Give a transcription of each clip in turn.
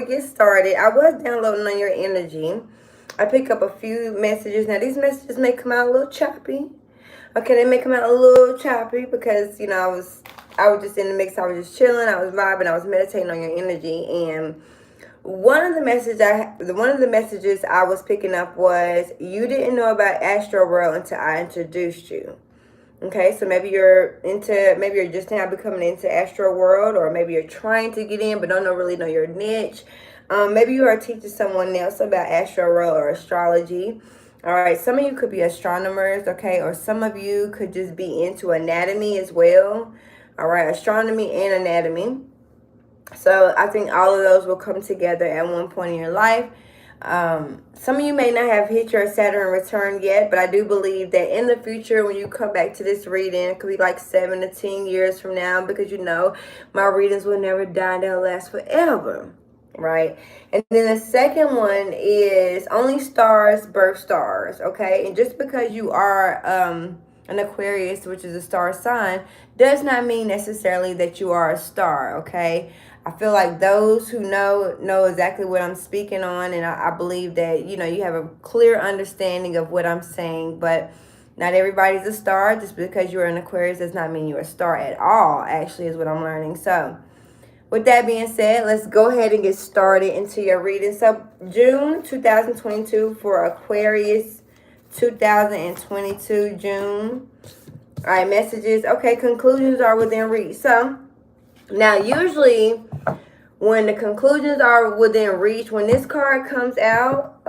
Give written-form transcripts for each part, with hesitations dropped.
we get started, I was downloading on your energy. I pick up a few messages. Now, these messages may come out a little choppy. Okay, they may come out a little choppy because, I was just in the mix. I was just chilling. I was vibing. I was meditating on your energy. And one of the messages I was picking up was, you didn't know about Astro World until I introduced you. Okay, so maybe you're just now becoming into Astro World, or maybe you're trying to get in but don't really know your niche. Maybe you are teaching someone else about Astro World or astrology. All right, some of you could be astronomers, okay, or some of you could just be into anatomy as well. All right, astronomy and anatomy. So I think all of those will come together at one point in your life. Some of you may not have hit your Saturn return yet, but I do believe that in the future, when you come back to this reading, it could be like 7 to 10 years from now, because my readings will never die. They'll last forever, right? And then the second one is only stars birth stars, okay? And just because you are an Aquarius, which is a star sign, does not mean necessarily that you are a star, okay? I feel like those who know exactly what I'm speaking on, and I believe that you have a clear understanding of what I'm saying. But not everybody's a star. Just because you're an Aquarius does not mean you're a star at all, actually, is what I'm learning. So with that being said, let's go ahead and get started into your reading. So June 2022 for Aquarius, 2022 June. All right, messages. Okay, conclusions are within reach. So now, usually when the conclusions are within reach, when this card comes out,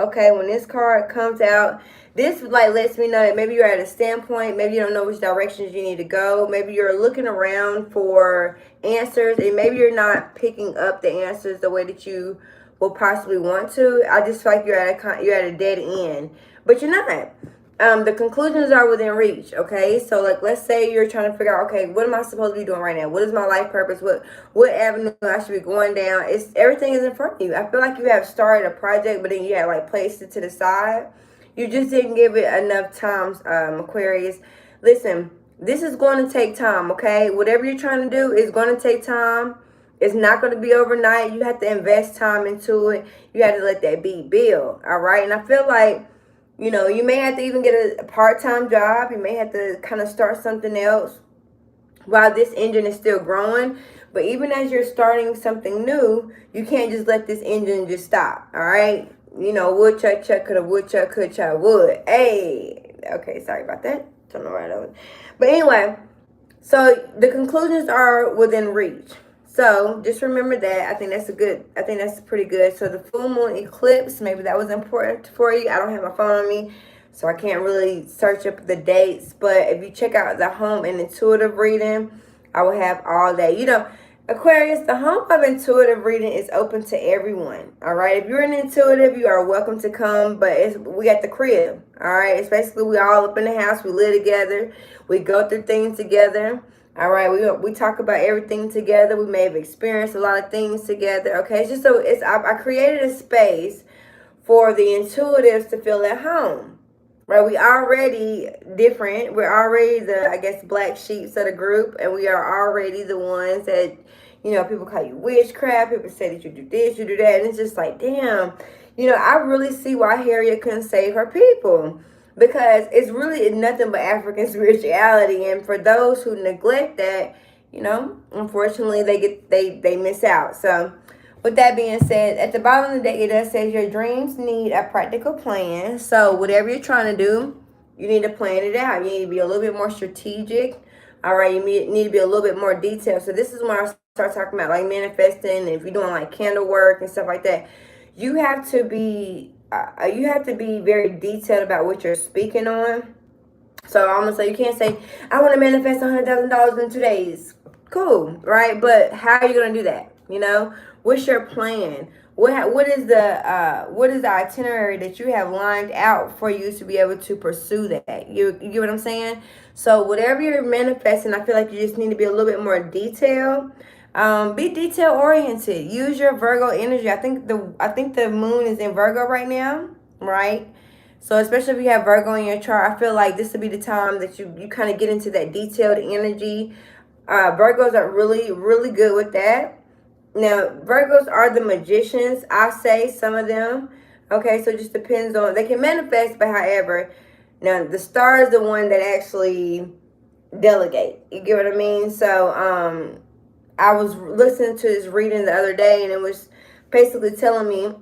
this like lets me know that maybe you're at a standpoint, maybe you don't know which directions you need to go, maybe you're looking around for answers, and maybe you're not picking up the answers the way that you will possibly want to. I just feel like you're at a dead end, but you're not. The conclusions are within reach, okay? So, like, let's say you're trying to figure out, okay, what am I supposed to be doing right now? What is my life purpose? What avenue I should be going down? Everything is in front of you. I feel like you have started a project, but then you have, like, placed it to the side. You just didn't give it enough time, Aquarius. Listen, this is going to take time, okay? Whatever you're trying to do is going to take time. It's not going to be overnight. You have to invest time into it. You have to let that be built, all right? And I feel like you may have to even get a part-time job. You may have to kind of start something else while this engine is still growing. But even as you're starting something new, you can't just let this engine just stop, all right? Woodchuck, chuck, could have woodchuck, could chuck, wood. Hey, okay, sorry about that. Don't know where that was. But anyway, so the conclusions are within reach. So just remember that. I think that's pretty good. So the full moon eclipse, maybe that was important for you. I don't have my phone on me, so I can't really search up the dates. But if you check out the home and intuitive reading, I will have all that. Aquarius, the home of intuitive reading is open to everyone. All right. If you're an intuitive, you are welcome to come. But we at the crib. All right. It's basically we all up in the house. We live together. We go through things together. All right, we talk about everything together. We may have experienced a lot of things together. Okay, I created a space for the intuitives to feel at home. Right, we already different. We're already the black sheeps of the group, and we are already the ones that people call you witchcraft. People say that you do this, you do that, and it's just like, damn. I really see why Harriet couldn't save her people. Because it's really nothing but African spirituality, and for those who neglect that, unfortunately they miss out. So, with that being said, at the bottom of the deck it does say your dreams need a practical plan. So, whatever you're trying to do, you need to plan it out. You need to be a little bit more strategic. All right, you need to be a little bit more detailed. So, this is when I start talking about like manifesting. If you're doing like candle work and stuff like that, you have to be very detailed about what you're speaking on. So I'm gonna say you can't say, I want to manifest $100,000 in 2 days. Cool, right? But how are you gonna do that? What's your plan? What is the itinerary that you have lined out for you to be able to pursue that? You get what I'm saying? So whatever you're manifesting, I feel like you just need to be a little bit more detailed. Be detail oriented. Use your Virgo energy. I think the moon is in Virgo right now, right? So especially if you have Virgo in your chart, I feel like this would be the time that you kind of get into that detailed energy. Virgos are really, really good with that. Now, Virgos are the magicians, I say, some of them. Okay, so it just depends on, they can manifest, but however, now the star is the one that actually delegate. You get what I mean? So, I was listening to this reading the other day, and it was basically telling me,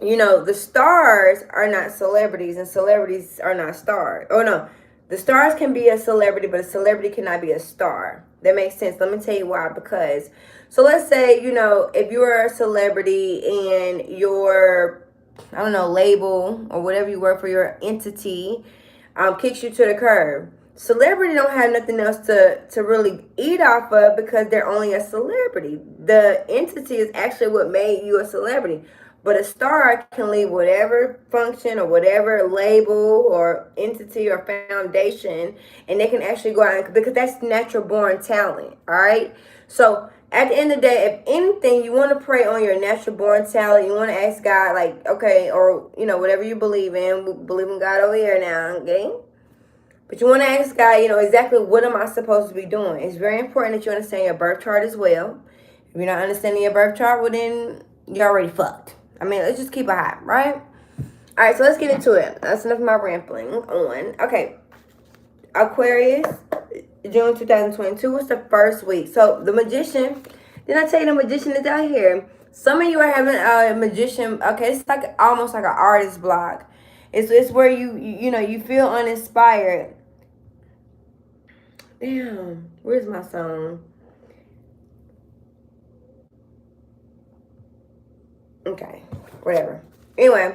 you know, the stars are not celebrities, and celebrities are not stars. Oh no, the stars can be a celebrity, but a celebrity cannot be a star. That makes sense. Let me tell you why. Because, so let's say, you know, if you're a celebrity and your, I don't know, label or whatever you work for, your entity, kicks you to the curb. Celebrity don't have nothing else to really eat off of because they're only a celebrity. The entity is actually what made you a celebrity. But a star can leave whatever function or whatever label or entity or foundation, and they can actually go out, because that's natural born talent. All right. So at the end of the day, if anything, you want to pray on your natural born talent. You want to ask God, like, okay, or, you know, whatever you believe in. We believe in God over here now, okay? But you want to ask God, you know, exactly what am I supposed to be doing? It's very important that you understand your birth chart as well. If you're not understanding your birth chart, well, then you're already fucked. I mean, let's just keep it hot, right? All right, so let's get into it. That's enough of my rambling on. Okay, Aquarius, June 2022 was the first week. So the magician, did I tell you the magician is out here? Some of you are having a magician. Okay, it's like almost like an artist block. It's where you know, you feel uninspired. Damn, where's my song? Okay, whatever. Anyway,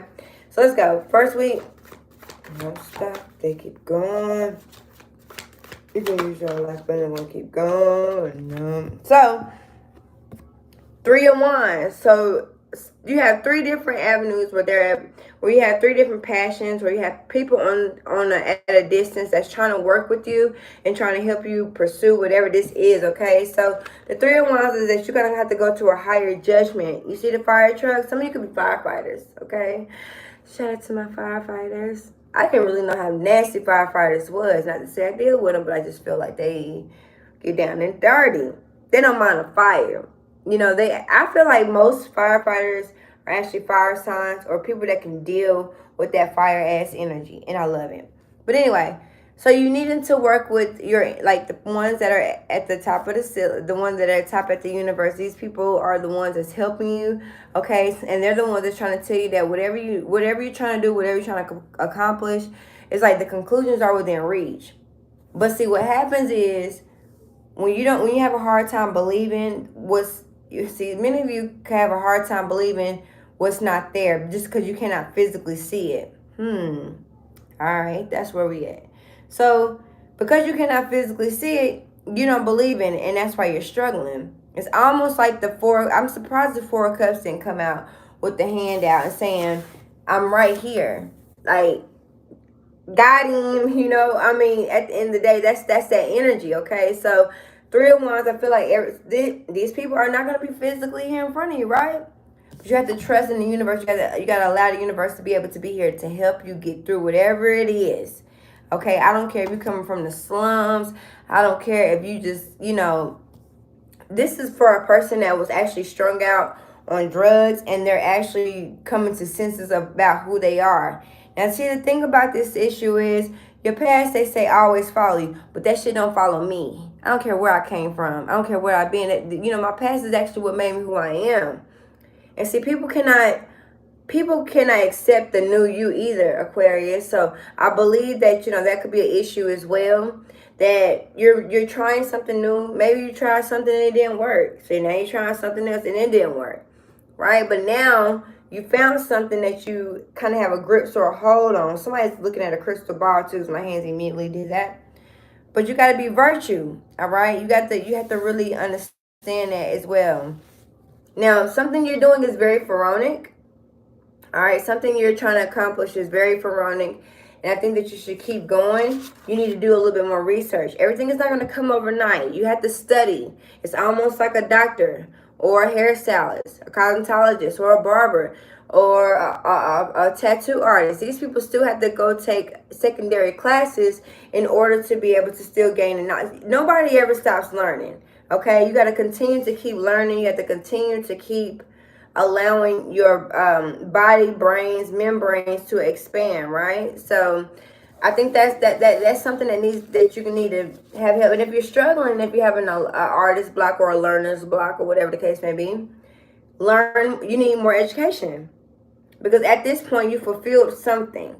so let's go. First week, don't stop, they keep going. You can use your life, but they won't keep going. So, 3 of Wands. So you have 3 different avenues where you have 3 different passions, where you have people at a distance that's trying to work with you and trying to help you pursue whatever this is. Okay, so the 3 of Wands is that you're gonna have to go to a higher judgment. You see the fire truck? Some of you could be firefighters. Okay, shout out to my firefighters. I didn't really know how nasty firefighters was. Not to say I deal with them, but I just feel like they get down and dirty. They don't mind a fire. You know, I feel like most firefighters are actually fire signs or people that can deal with that fire ass energy, and I love it. But anyway, so you needing to work with your, like, the ones that are at the top of the ones that are at top at the universe. These people are the ones that's helping you, okay? And they're the ones that's trying to tell you that whatever you're trying to do, whatever you're trying to accomplish, it's like the conclusions are within reach. But see, what happens is when you have a hard time believing many of you can have a hard time believing what's not there just because you cannot physically see it. All right, that's where we at. So because you cannot physically see it, you don't believe in it, and that's why you're struggling. It's almost like I'm surprised the 4 of Cups didn't come out with the hand out and saying, I'm right here. Like, got him, you know. I mean, at the end of the day, that's that energy, okay? So 3 of Wands, I feel like these people are not going to be physically here in front of you, right? But you have to trust in the universe. You got to allow the universe to be able to be here to help you get through whatever it is. Okay, I don't care if you're coming from the slums. I don't care if you just, you know, this is for a person that was actually strung out on drugs and they're actually coming to senses about who they are. Now, see, the thing about this issue is your past, they say, always follow you, but that shit don't follow me. I don't care where I came from. I don't care where I've been. You know, my past is actually what made me who I am. And see, people cannot accept the new you either, Aquarius. So I believe that, you know, that could be an issue as well. That you're trying something new. Maybe you tried something and it didn't work. So now you're trying something else and it didn't work. Right? But now you found something that you kind of have a grip or a hold on. Somebody's looking at a crystal ball too. So my hands immediately did that. But you got to be virtue. All right? You have to really understand that as well. Now, something you're doing is very pharaonic. All right, something you're trying to accomplish is very pharaonic, and I think that you should keep going. You need to do a little bit more research. Everything is not going to come overnight. You have to study. It's almost like a doctor or a hairstylist, a cosmetologist, or a barber, or a tattoo artist. These people still have to go take secondary classes in order to be able to still gain the knowledge. Nobody ever stops learning. Okay, you got to continue to keep learning. You have to continue to keep allowing your body, brains, membranes to expand, right? So I think that's something that you need to have help. And if you're struggling, if you're having a artist block or a learner's block or whatever the case may be, you need more education, because at this point you fulfilled something.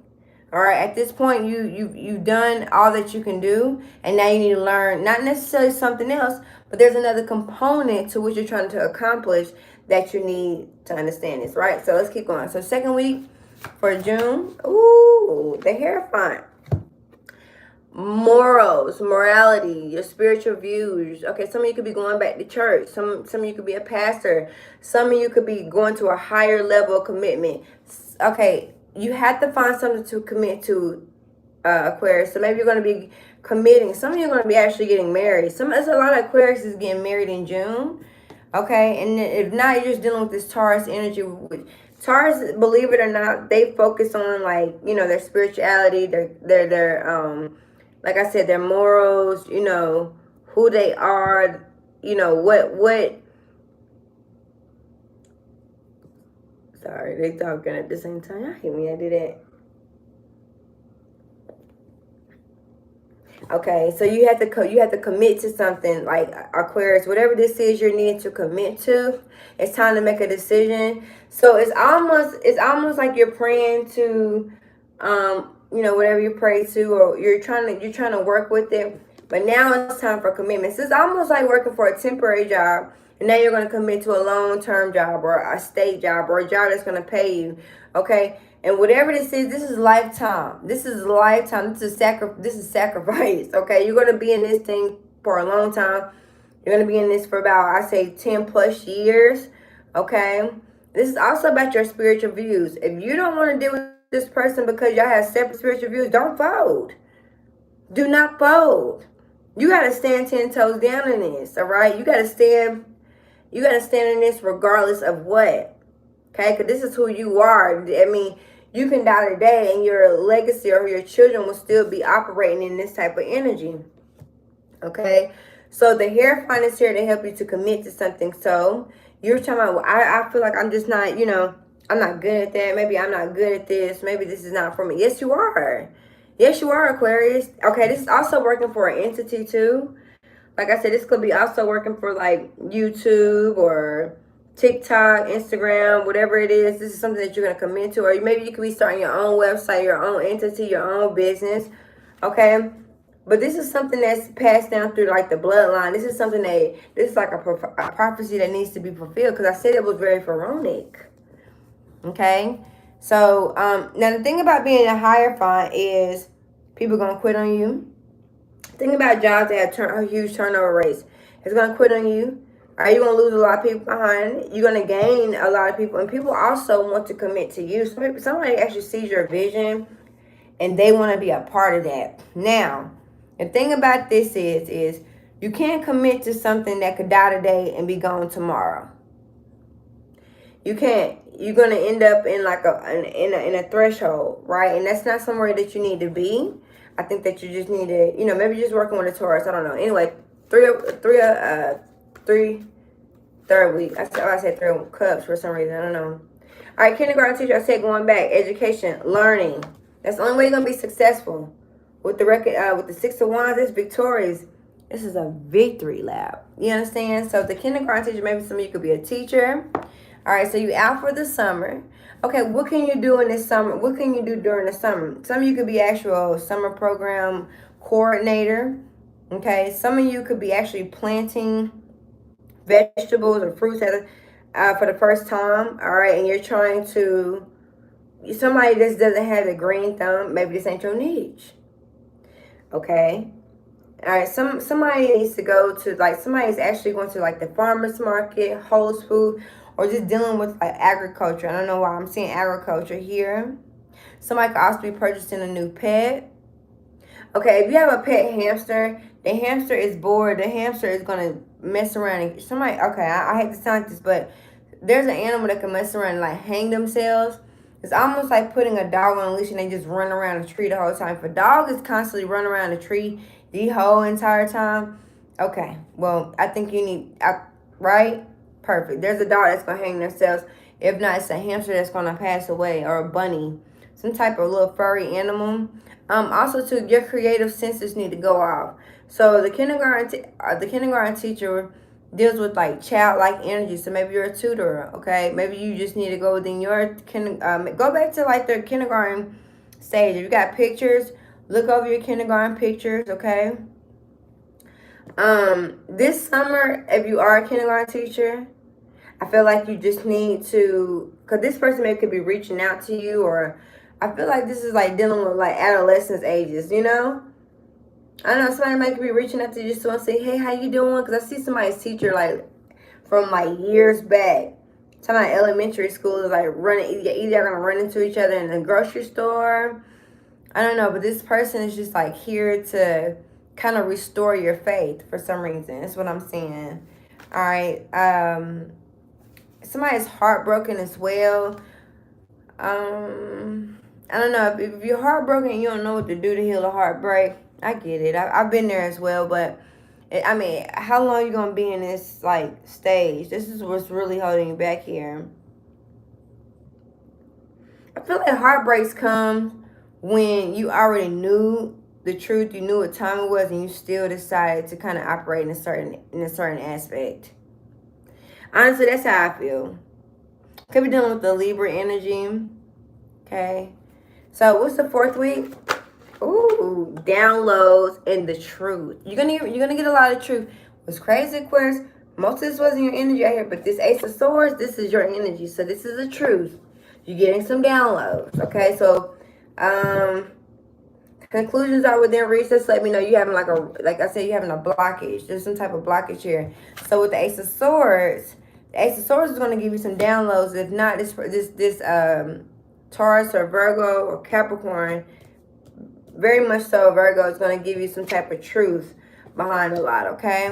All right, at this point you've done all that you can do, and now you need to learn not necessarily something else, but there's another component to what you're trying to accomplish that you need to understand this, right? So let's keep going. So second week for June. Ooh, the hair font. Morals, morality, your spiritual views. Okay, some of you could be going back to church. Some of you could be a pastor. Some of you could be going to a higher level of commitment. Okay, you have to find something to commit to, Aquarius. So maybe you're going to be committing. Some of you are going to be actually getting married. There's a lot of Aquarius is getting married in June. Okay, and if not, you're just dealing with this Taurus energy. Taurus, believe it or not, they focus on, like, you know, their spirituality, their like I said, their morals, you know, who they are, you know, what sorry, they talking at the same time. I hate me, I did that. Okay, so you have to commit to something, like Aquarius, whatever this is you're needing to commit to. It's time to make a decision. So it's almost like you're praying to, you know, whatever you pray to, or you're trying to work with it. But now it's time for commitments. It's almost like working for a temporary job, and now you're going to commit to a long-term job or a state job or a job that's going to pay you. Okay. And whatever this is lifetime. This is lifetime. This is sacrifice. Okay, you're gonna be in this thing for a long time. You're gonna be in this for about, I say, 10 plus years. Okay. This is also about your spiritual views. If you don't want to deal with this person because y'all have separate spiritual views, don't fold. Do not fold. You gotta stand 10 toes down in this. All right. You gotta stand in this regardless of what. Okay, because this is who you are. I mean, you can die today and your legacy or your children will still be operating in this type of energy. Okay, so the Hierophant is here to help you to commit to something. So you're talking about, well, I feel like I'm just not, you know, I'm not good at that. Maybe I'm not good at this. Maybe this is not for me. Yes, you are. Yes, you are, Aquarius. Okay, this is also working for an entity too. Like I said, this could be also working for like YouTube or TikTok, Instagram, whatever it is. This is something that you're going to commit to. Or maybe you could be starting your own website, your own entity, your own business. Okay? But this is something that's passed down through like the bloodline. This is something this is like a prophecy that needs to be fulfilled. Because I said it was very pharaonic. Okay? So, now the thing about being a Hierophant is people going to quit on you. Think about jobs that have a huge turnover rates. It's going to quit on you. Are you going to lose a lot of people behind? You're going to gain a lot of people. And people also want to commit to you. Somebody actually sees your vision and they want to be a part of that. Now, the thing about this is you can't commit to something that could die today and be gone tomorrow. You can't. You're going to end up in like in a threshold, right? And that's not somewhere that you need to be. I think that you just need to, you know, maybe just working with a Taurus. I don't know. Anyway, third week. I said 3 cups for some reason. I don't know. All right, kindergarten teacher. I said going back. Education, learning. That's the only way you're gonna be successful. With the record, with the 6 of Wands, it's victorious. This is a victory lab. You understand? So the kindergarten teacher, maybe some of you could be a teacher. All right, so you out for the summer. Okay, what can you do in this summer? What can you do during the summer? Some of you could be actual summer program coordinator. Okay, some of you could be actually planting vegetables or fruits for the first time. All right, and you're trying to, somebody that doesn't have a green thumb, maybe this ain't your niche. Okay. All right, somebody needs to go to, like, somebody's actually going to like the farmer's market, Whole Foods, or just dealing with like agriculture. I don't know why I'm seeing agriculture here. Somebody could also be purchasing a new pet. Okay, if you have a pet hamster, the hamster is bored. The hamster is going to mess around. And somebody, okay, I hate to sound like this, but there's an animal that can mess around and like hang themselves. It's almost like putting a dog on a leash and they just run around the tree the whole time. If a dog is constantly running around the tree the whole entire time, Okay, well, I think you need, right? Perfect. There's a dog that's going to hang themselves. If not, it's a hamster that's going to pass away, or a bunny. Some type of little furry animal. Also, too, your creative senses need to go off. So the kindergarten teacher deals with like childlike energy. So maybe you're a tutor, okay? Maybe you just need to go within your go back to like their kindergarten stage. If you got pictures, look over your kindergarten pictures, okay? This summer, if you are a kindergarten teacher, I feel like you just need to, because this person maybe could be reaching out to you, or I feel like this is like dealing with like adolescence ages, you know? I don't know, somebody might be reaching out to you just to say, hey, how you doing? Because I see somebody's teacher like from like years back. Some of elementary school is like running, either gonna run into each other in the grocery store. I don't know, but this person is just like here to kind of restore your faith for some reason. That's what I'm seeing. All right. Somebody's heartbroken as well. I don't know, if you're heartbroken and you don't know what to do to heal a heartbreak. I get it. I've been there as well, but I mean, how long you gonna be in this like stage? This is what's really holding you back here. I feel like heartbreaks come when you already knew the truth, you knew what time it was, and you still decided to kind of operate in a certain aspect. Honestly, that's how I feel. Could be dealing with the Libra energy. Okay. So what's the fourth week? Ooh, downloads and the truth. You're gonna get a lot of truth. What's crazy, Aquarius? Most of this wasn't your energy out here, but this Ace of Swords, this is your energy. So this is the truth. You're getting some downloads. Okay, so conclusions are within reach. Just let me know you having like I said, you're having a blockage. There's some type of blockage here. So with the Ace of Swords, the Ace of Swords is going to give you some downloads. If not, this Taurus or Virgo or Capricorn, very much so Virgo is going to give you some type of truth behind a lot. Okay.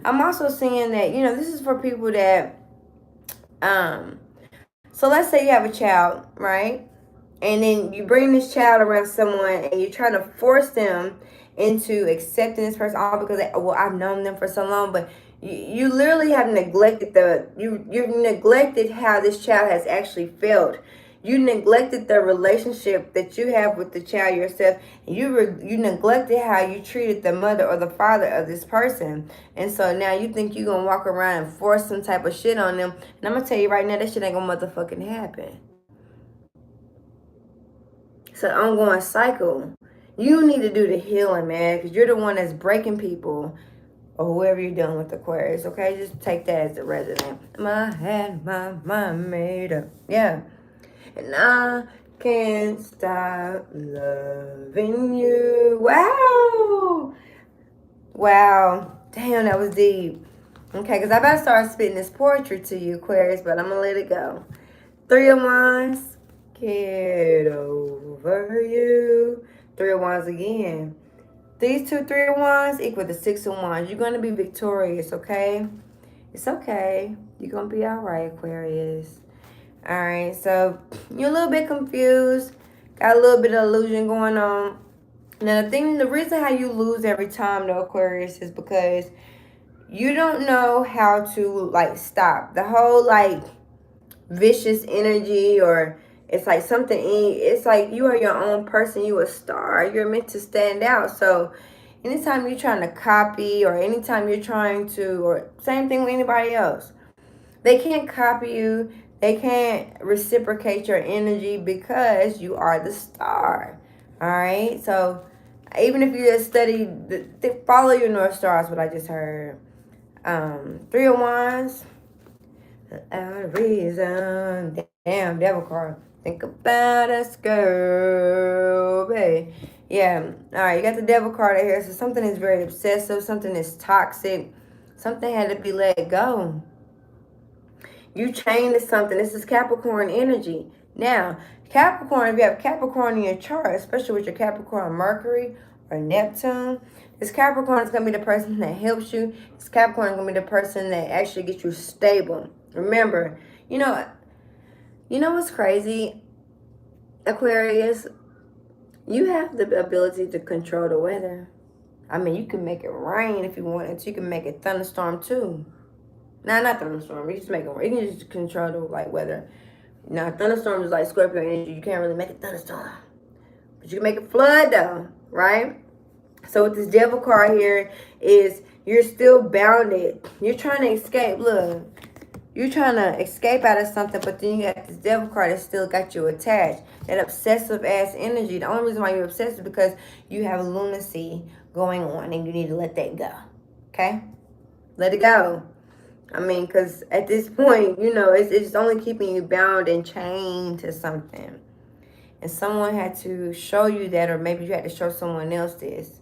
I'm also seeing that, this is for people that so let's say you have a child, right? And then you bring this child around someone and you're trying to force them into accepting this person all because I've known them for so long, but you literally have neglected you've neglected how this child has actually felt. You neglected the relationship that you have with the child yourself. You neglected how you treated the mother or the father of this person. And so now you think you're going to walk around and force some type of shit on them. And I'm going to tell you right now, that shit ain't going to motherfucking happen. It's an ongoing cycle. You need to do the healing, man, because you're the one that's breaking people or whoever you're dealing with, Aquarius, okay? Just take that as a resident. I had my mind made up. Yeah. And I can't stop loving you. Wow. Wow. Damn, that was deep. Okay, because I'm about to start spitting this poetry to you, Aquarius, but I'm going to let it go. 3 of Wands. Get over you. 3 of Wands again. These 2 3 of Wands equal the 6 of Wands. You're going to be victorious, okay? It's okay. You're going to be all right, Aquarius. All right, so you're a little bit confused. Got a little bit of illusion going on. Now, the reason how you lose every time, though, Aquarius, is because you don't know how to, like, stop. The whole, like, vicious energy, or it's like something it's like you are your own person. You a star. You're meant to stand out. So anytime you're trying to copy, or anytime you're trying to, or same thing with anybody else, they can't copy you. They can't reciprocate your energy because you are the star. All right. So even if you just study, follow your North Star is what I just heard. 3 of Wands. A reason. Damn, devil card. Think about us, girl, babe. Yeah. All right. You got the devil card right here. So something is very obsessive. Something is toxic. Something had to be let go. You chained to something. This is Capricorn energy. Now, Capricorn, if you have Capricorn in your chart, especially with your Capricorn Mercury or Neptune, this Capricorn is going to be the person that helps you. This Capricorn is going to be the person that actually gets you stable. Remember, you know what's crazy, Aquarius? You have the ability to control the weather. I mean, you can make it rain if you wanted to. You can make it thunderstorm too. Nah, not thunderstorm. You just make it rain. You can just control the like weather. Now, thunderstorm is like Scorpio energy. You can't really make it thunderstorm. But you can make it flood though, right? So with this devil card here is you're still bounded. You're trying to escape. Look. You're trying to escape out of something, but then you got this devil card that still got you attached. That obsessive ass energy. The only reason why you're obsessed is because you have lunacy going on and you need to let that go. Okay? Let it go. I mean, because at this point, you know, it's only keeping you bound and chained to something. And someone had to show you that, or maybe you had to show someone else this.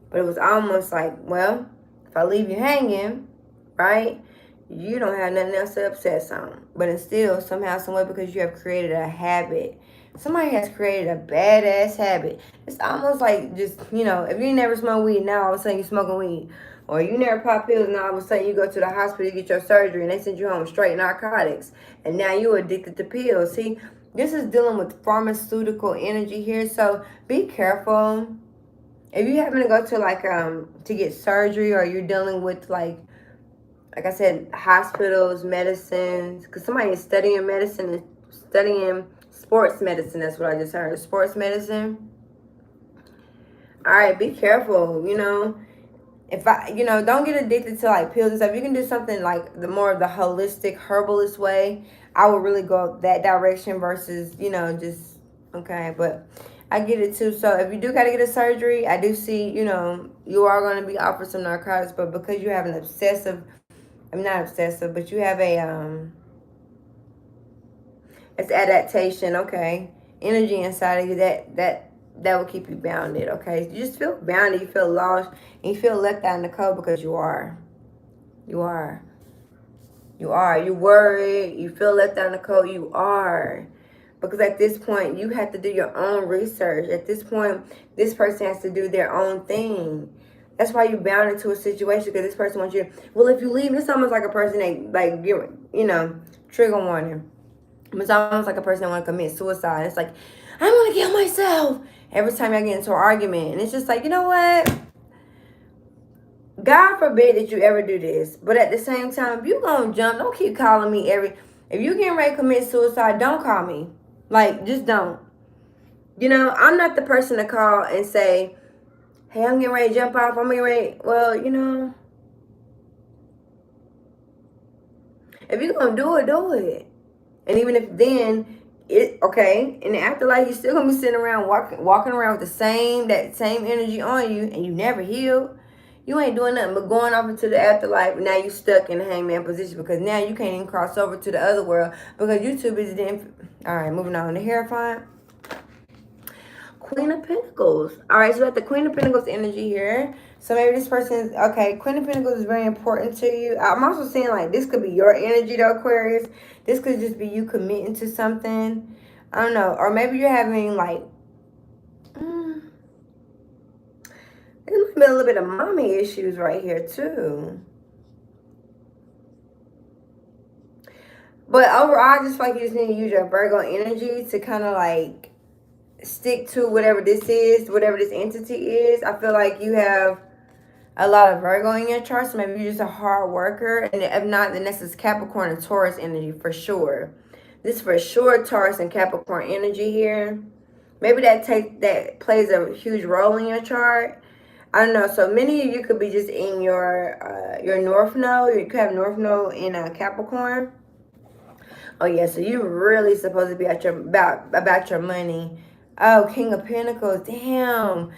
But it was almost like, well, if I leave you hanging, right? You don't have nothing else to obsess on. But it's still somehow, someway, because you have created a habit. Somebody has created a badass habit. It's almost like just, you know, if you never smoked weed, now all of a sudden you're smoking weed. Or you never pop pills, now all of a sudden you go to the hospital to get your surgery and they send you home straight narcotics. And now you're addicted to pills. See, this is dealing with pharmaceutical energy here. So be careful. If you happen to go to like, to get surgery, or you're dealing with like I said, hospitals, medicines, because somebody is studying medicine and studying sports medicine. That's what I just heard. Sports medicine. All right, be careful, you know. Don't get addicted to like pills and stuff. You can do something like the more of the holistic herbalist way. I would really go that direction versus, just, okay. But I get it too. So if you do got to get a surgery, I do see, you are going to be offered some narcotics, but because you have an obsessive, I'm not obsessive, but you have a, it's adaptation, okay? Energy inside of you that will keep you bounded, okay? You just feel bounded, you feel lost, and you feel left out in the cold because you are. You are. You are. You worry, you feel left out in the cold, you are. Because at this point, you have to do your own research. At this point, this person has to do their own thing. That's why you bound into a situation, because this person wants you. Well, if you leave, it's almost like a person that, like, trigger warning. It's almost like a person that want to commit suicide. It's like, I want to kill myself. Every time I get into an argument. And it's just like, you know what? God forbid that you ever do this. But at the same time, if you going to jump, don't keep calling me if you getting ready to commit suicide, don't call me. Like, just don't. I'm not the person to call and say, hey, I'm getting ready to jump off. I'm getting ready. Well, if you're going to do it, do it. And even if then, in the afterlife, you're still going to be sitting around walking around with that same energy on you, and you never heal. You ain't doing nothing but going off into the afterlife. Now you stuck in the hangman position because now you can't even cross over to the other world because you're too busy. All right, moving on. The Hierophant. Queen of Pentacles. All right, so we have the Queen of Pentacles energy here. So maybe this person, okay, Queen of Pentacles is very important to you. I'm also seeing like this could be your energy though, Aquarius. This could just be you committing to something. I don't know. Or maybe you're having like, there might be a little bit of mommy issues right here too. But overall, I just feel like you just need to use your Virgo energy to kind of like stick to whatever this is, whatever this entity is. I feel like you have a lot of Virgo in your chart, so maybe you're just a hard worker. And if not, then this is Capricorn and Taurus energy for sure. This for sure Taurus and Capricorn energy here. Maybe that plays a huge role in your chart. I don't know. So many of you could be just in your North Node. You could have North Node in Capricorn. Oh yeah, so you're really supposed to be about your money. Oh, King of Pentacles. Damn.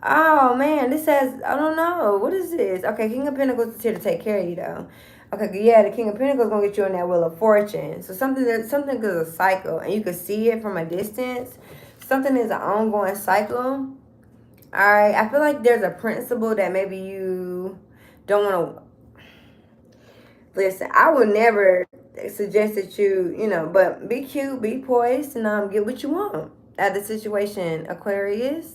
Oh man, this says, I don't know. What is this? Okay, King of Pentacles is here to take care of you though. Okay, yeah, the King of Pentacles gonna get you on that Wheel of Fortune. So something is a cycle, and you can see it from a distance. Something is an ongoing cycle. All right, I feel like there's a principle that maybe you don't want to. Listen, I would never suggest that but be cute, be poised, and get what you want out of the situation, Aquarius.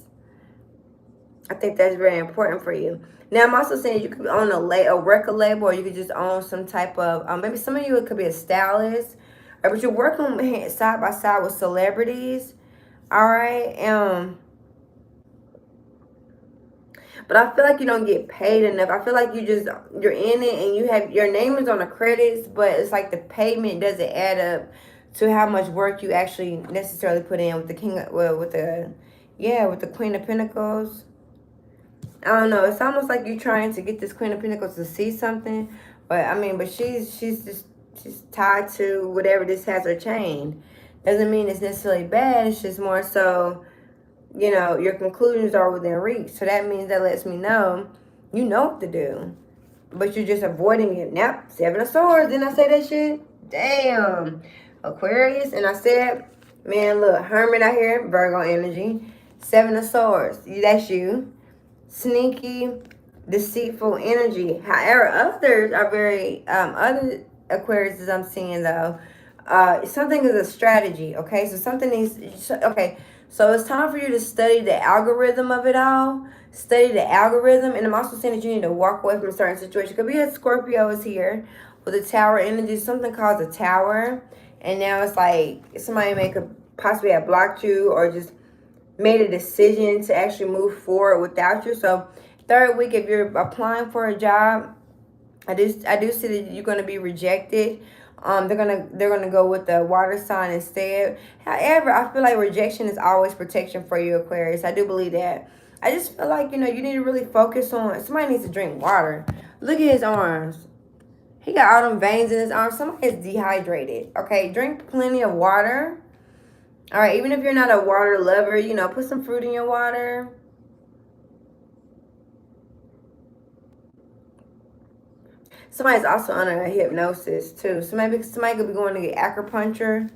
I think that's very important for you. Now, I'm also saying you could own a record label, or you could just own some type of, maybe some of you, it could be a stylist, but you're working side by side with celebrities, all right? but I feel like you don't get paid enough. I feel like you're in it and you have your name is on the credits, but it's like the payment doesn't add up to how much work you actually necessarily put in with the with the Queen of Pentacles. I don't know. It's almost like you're trying to get this Queen of Pentacles to see something, but I mean, but she's tied to whatever this has her chained. Doesn't mean it's necessarily bad. It's just more so, you know, your conclusions are within reach. So that means that lets me know you know what to do, but you're just avoiding it. Now, Seven of Swords. Didn't I say that shit? Damn. Aquarius. And I said, man, look, Hermit out here, Virgo energy. Seven of Swords. That's you. Sneaky, deceitful energy. However, others are very, other Aquariuses I'm seeing though, something is a strategy, okay? So something needs, okay, so it's time for you to study the algorithm of it all. Study the algorithm, and I'm also saying that you need to walk away from a certain situation. Because we had Scorpio is here with the tower energy, something called the tower, and now it's like somebody possibly have blocked you or just made a decision to actually move forward without you. So third week, if you're applying for a job, I do see that you're going to be rejected. They're gonna go with the water sign instead. However, I feel like rejection is always protection for you, Aquarius. I do believe that. I just feel like, you know, you need to really focus on, somebody needs to drink water. Look at his arms. He got all them veins in his arms. Somebody is dehydrated. Okay, drink plenty of water. All right, even if you're not a water lover, you know, put some fruit in your water. Somebody's also under a hypnosis too. So maybe somebody could be going to get acupuncture,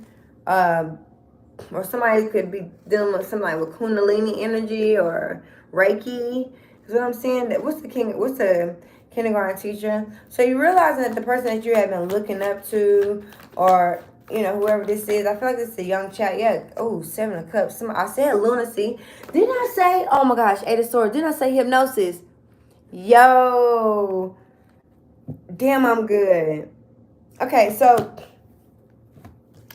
or somebody could be dealing with something like with Kundalini energy or Reiki. Is what I'm saying. What's the kindergarten teacher? So you realizing that the person that you have been looking up to, or you know, whoever this is, I feel like this is a young child. Yeah. Oh, Seven of Cups. I said lunacy. Didn't I say? Oh my gosh, Eight of Swords. Didn't I say hypnosis? Yo. Damn, I'm good. Okay, so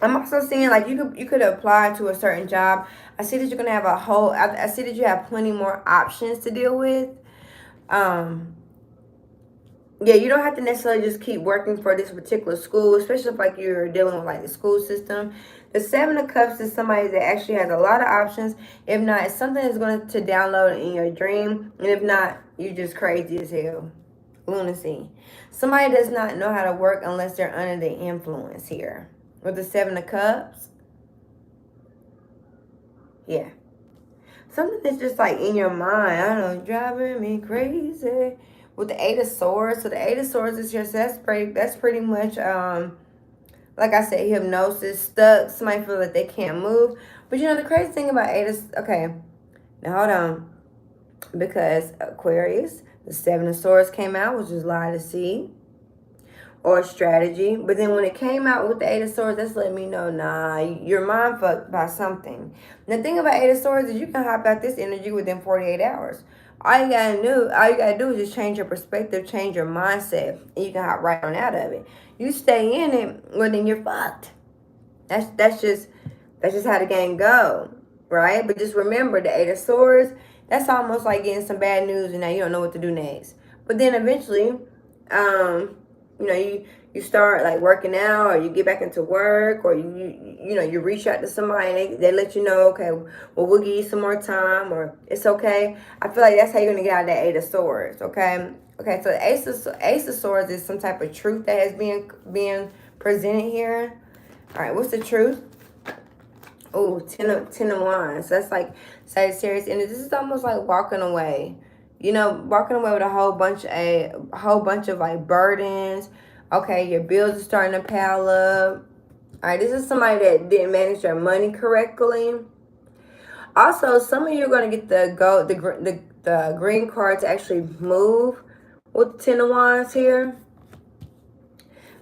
I'm also seeing like you could apply to a certain job. I see that you're gonna have I see that you have plenty more options to deal with. Yeah, you don't have to necessarily just keep working for this particular school, especially if like you're dealing with like the school system. The Seven of Cups is somebody that actually has a lot of options. If not, it's something that's going to download in your dream. And if not, you're just crazy as hell. Lunacy. Somebody does not know how to work unless they're under the influence here. With the Seven of Cups. Yeah. Something that's just like in your mind. I don't know, driving me crazy. With the Eight of Swords. So the Eight of Swords is just, that's pretty much, like I said, hypnosis, stuck. Somebody feel like they can't move. But you know, the crazy thing about okay, now hold on. Because Aquarius, the Seven of Swords came out, which is lie to see or strategy. But then when it came out with the Eight of Swords, that's letting me know, nah, you're mind fucked by something. And the thing about Eight of Swords is you can hop out this energy within 48 hours. All you gotta do is just change your perspective, change your mindset, and you can hop right on out of it. You stay in it, well then you're fucked. That's just how the game go, right? But just remember, the Eight of Swords, that's almost like getting some bad news and now you don't know what to do next. But then eventually, you know, you start like working out, or you get back into work, or you reach out to somebody and they let you know, okay, well, we'll give you some more time, or it's okay. I feel like that's how you're gonna get out of that Eight of Swords, okay? Okay, so the Ace of Swords is some type of truth that has being presented here. All right, what's the truth? Oh, ten of Wands. So that's like Sagittarius, and this is almost like walking away. You know, walking away with a whole bunch of like burdens. Okay, your bills are starting to pile up. All right, this is somebody that didn't manage their money correctly. Also, some of you are going to get the green card to actually move with the Ten of Wands here.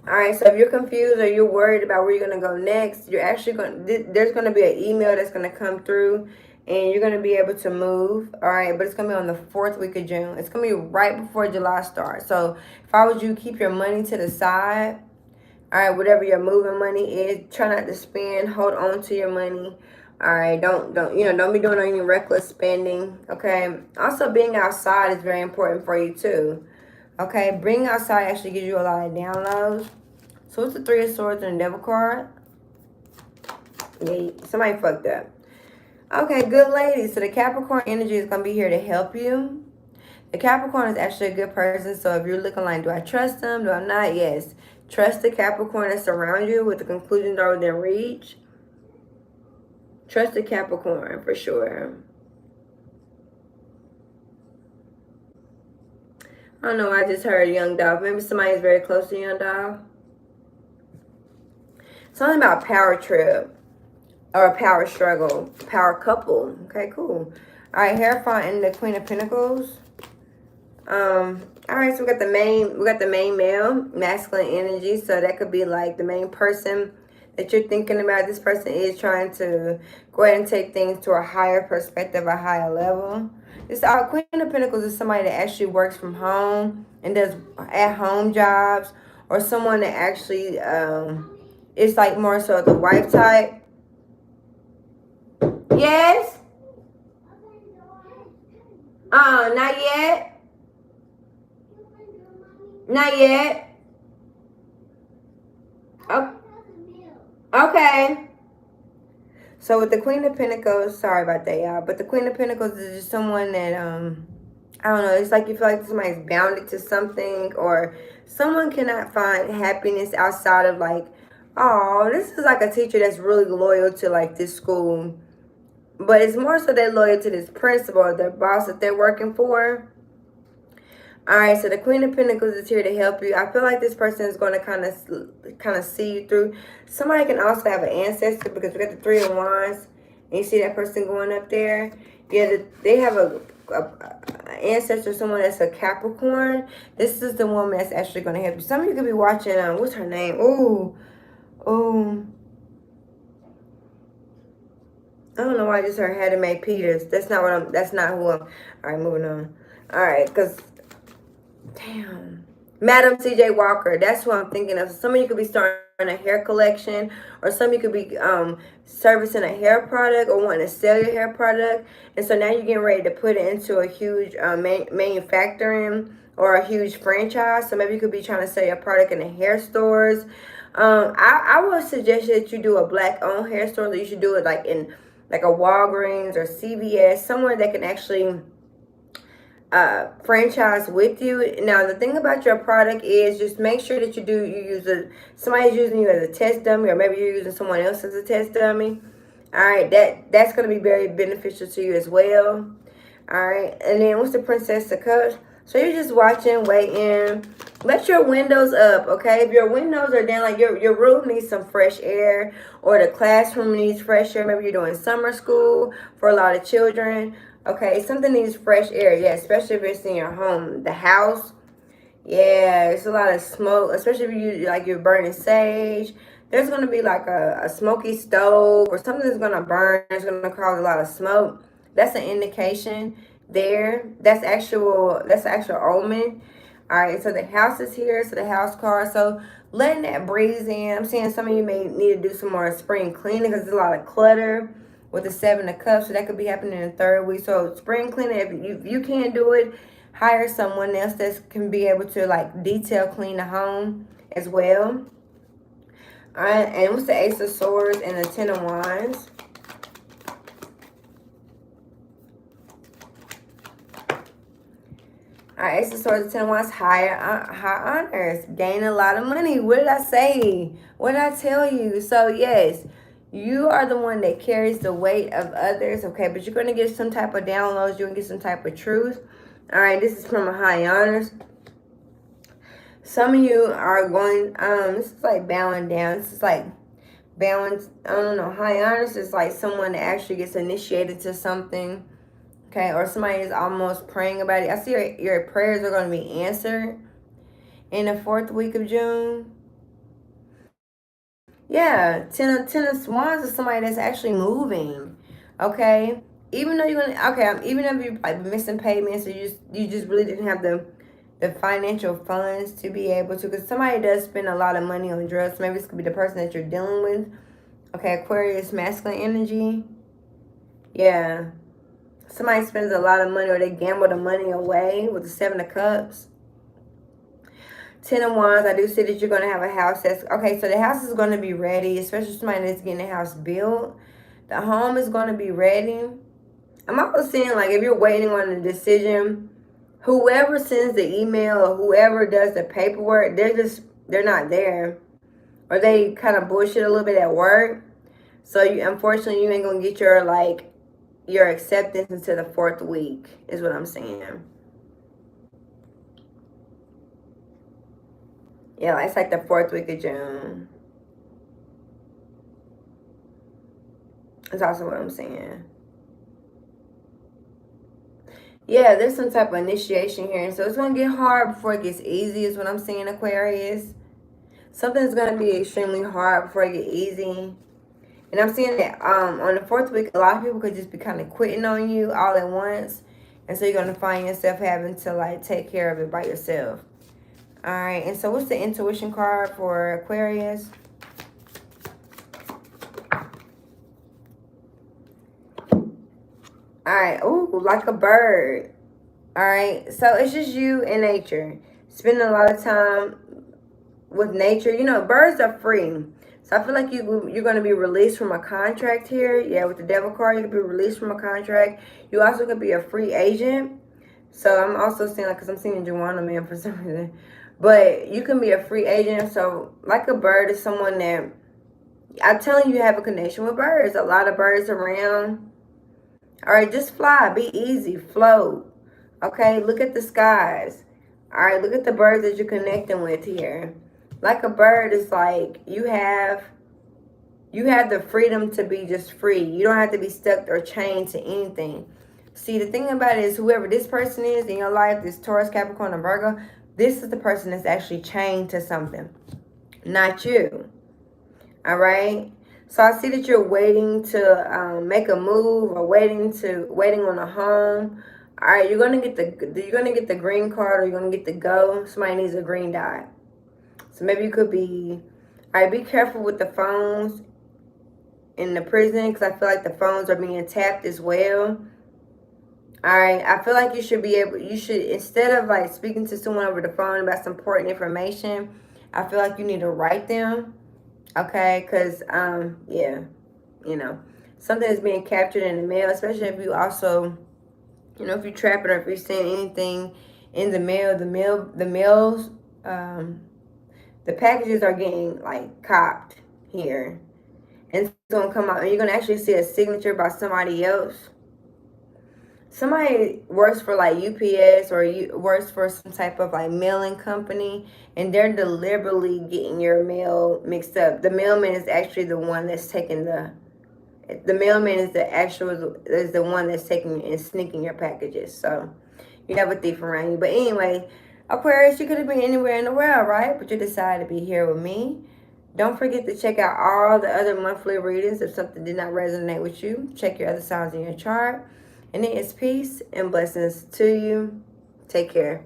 All right, so if you're confused or you're worried about where you're going to go next, you're actually there's going to be an email that's going to come through and you're going to be able to move. All right, but it's going to be on the 4th week of June. It's going to be right before July starts. So if I was you, keep your money to the side. All right, whatever your moving money is, try not to spend. Hold on to your money. All right, don't be doing any reckless spending. Okay. Also, being outside is very important for you too. Okay, being outside actually gives you a lot of downloads. So it's the Three of Swords and the Devil card. Yeah, somebody fucked up. Okay, good lady. So the Capricorn energy is gonna be here to help you. The Capricorn is actually a good person. So if you're looking like, do I trust them? Do I not? Yes. Trust the Capricorn that's around you with the conclusions already within reach. Trust the Capricorn for sure. I don't know. I just heard Young Dog. Maybe somebody is very close to Young Dog. Something about power trip or a power struggle, power couple. Okay, cool. All right, Hierophant and the Queen of Pentacles. All right, so we got the main male, masculine energy. So that could be like the main person that you're thinking about. This person is trying to go ahead and take things to a higher perspective, a higher level. This Queen of Pentacles is somebody that actually works from home and does at-home jobs, or someone that actually is like more so the wife type. Yes. Not yet. Not yet. Oh, okay. So with the Queen of Pentacles, sorry about that, y'all, but the Queen of Pentacles is just someone that, I don't know, it's like you feel like somebody's bounded to something, or someone cannot find happiness outside of like, oh, this is like a teacher that's really loyal to like this school. But it's more so they're loyal to this principal or their boss that they're working for. All right, so the Queen of Pentacles is here to help you. I feel like this person is going to kind of see you through. Somebody can also have an ancestor, because we got the Three of Wands, and you see that person going up there. Yeah, they have a ancestor, someone that's a Capricorn. This is the woman that's actually going to help you. Some of you could be watching. What's her name? Ooh. I don't know why I just heard Hattie Mae Peters. That's not what I'm. That's not who I'm. All right, moving on. All right, because. Damn. Madam C.J. Walker. That's who I'm thinking of. Some of you could be starting a hair collection, or some of you could be servicing a hair product or wanting to sell your hair product. And so now you're getting ready to put it into a huge manufacturing or a huge franchise. So maybe you could be trying to sell your product in the hair stores. I would suggest that you do a black-owned hair store. That you should do it like in like a Walgreens or CVS, somewhere that can actually franchise with you. Now the thing about your product is just make sure that you use somebody's using you as a test dummy, or maybe you're using someone else as a test dummy. All right, that's going to be very beneficial to you as well. All right, and then what's the Princess of Cups? So you're just watching, waiting. Let your windows up, okay? If your windows are down, like your room needs some fresh air, or the classroom needs fresh air. Maybe you're doing summer school for a lot of children. Okay, something needs fresh air. Yeah, especially if it's in your home. The house, yeah, it's a lot of smoke, especially if you're burning sage. There's going to be like a smoky stove or something that's going to burn. It's going to cause a lot of smoke. That's an indication there. That's actual omen. All right, so the house is here. So the house card. So letting that breeze in. I'm seeing some of you may need to do some more spring cleaning because there's a lot of clutter with the Seven of Cups. So that could be happening in the third week. So spring cleaning, if you can't do it, hire someone else that can be able to like detail clean the home as well. All right, and what's the Ace of Swords and the Ten of Wands? All right, Ace of Swords, 10 of Wands, high honors, gain a lot of money. What did I say? What did I tell you? So, yes, you are the one that carries the weight of others, okay? But you're going to get some type of downloads. You're going to get some type of truth. All right, this is from a high honors. Some of you are going, this is like bowing down. This is like balance. I don't know. High honors is like someone that actually gets initiated to something. Okay, or somebody is almost praying about it. I see your prayers are going to be answered in the 4th week of June. Yeah, ten of Wands is somebody that's actually moving. Okay, even though you're gonna, okay, even if you're like missing payments, or you just really didn't have the financial funds to be able to, because somebody does spend a lot of money on drugs. Maybe this could be the person that you're dealing with. Okay, Aquarius, masculine energy. Yeah. Somebody spends a lot of money or they gamble the money away with the 7 of Cups. 10 of Wands, I do see that you're going to have a house that's... Okay, so the house is going to be ready, especially somebody that's getting a house built. The home is going to be ready. I'm also seeing, like, if you're waiting on a decision, whoever sends the email or whoever does the paperwork, they're not there. Or they kind of bullshit a little bit at work. So, unfortunately, you ain't going to get your acceptance into the 4th week, is what I'm saying. Yeah, it's like the 4th week of June. That's also what I'm saying. Yeah, there's some type of initiation here. And so it's going to get hard before it gets easy is what I'm saying, Aquarius. Something's going to be extremely hard before it gets easy. And I'm seeing that on the 4th week, a lot of people could just be kind of quitting on you all at once. And so you're going to find yourself having to, like, take care of it by yourself. All right, and so what's the intuition card for Aquarius? All right, ooh, like a bird. All right, so it's just you and nature. Spending a lot of time with nature. You know, birds are free. So I feel like you're going to be released from a contract here. Yeah, with the Devil card, you could be released from a contract. You also could be a free agent. So I'm also seeing, like, because I'm seeing Joanna Man for some reason. But you can be a free agent. So like a bird is someone that, I'm telling you, have a connection with birds. A lot of birds around. All right, just fly. Be easy. Float. Okay, look at the skies. All right, look at the birds that you're connecting with here. Like a bird is like you have the freedom to be just free. You don't have to be stuck or chained to anything. See, the thing about it is whoever this person is in your life, this Taurus, Capricorn, and Virgo, this is the person that's actually chained to something, not you. All right? So I see that you're waiting to make a move or waiting on a home. All right, you're gonna get the green card or you're gonna get the go. Somebody needs a green dot. So maybe you could be, all right, be careful with the phones in the prison because I feel like the phones are being tapped as well. All right, I feel like you should, instead of like speaking to someone over the phone about some important information, I feel like you need to write them. Okay, because, yeah, you know, something is being captured in the mail, especially if you also, you know, if you trap it or if you're seeing anything in the mail, the packages are getting, like, copped here. And it's going to come out, and you're going to actually see a signature by somebody else. Somebody works for, like, UPS or works for some type of, like, mailing company, and they're deliberately getting your mail mixed up. The mailman is actually the one that's taking the mailman is the one that's taking and sneaking your packages. So you have a thief around you. But anyway, Aquarius, you could have been anywhere in the world, right? But you decided to be here with me. Don't forget to check out all the other monthly readings. If something did not resonate with you, check your other signs in your chart. And it is peace and blessings to you. Take care.